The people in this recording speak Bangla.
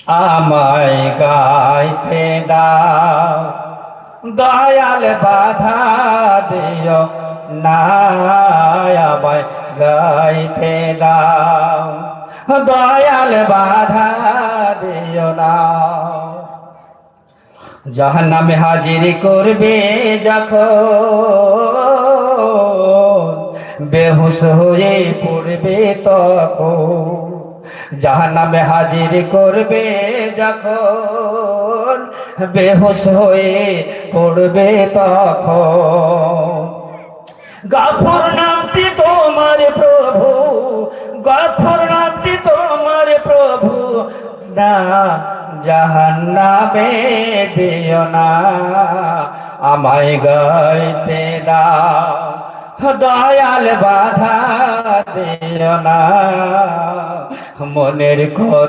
আমায় গাইতে দাও, দয়াল বাধা দিও না, আমায় গাইতে দাও, দয়াল বাধা দিও না। জাহান্নামে হাজির করবে যখন, বেহুশ হয়ে পড়বে তখন। জাহান্নামে হাজির করবে যখন, বেহুশ হয়ে পড়বে তখন। গফুর নামটি তোমার প্রভু, গফুর নামটি তোমার প্রভু, না জাহান্নামে দিও না, আমায় গাইতে দাও, দয়াল বাধা দিও না। মনের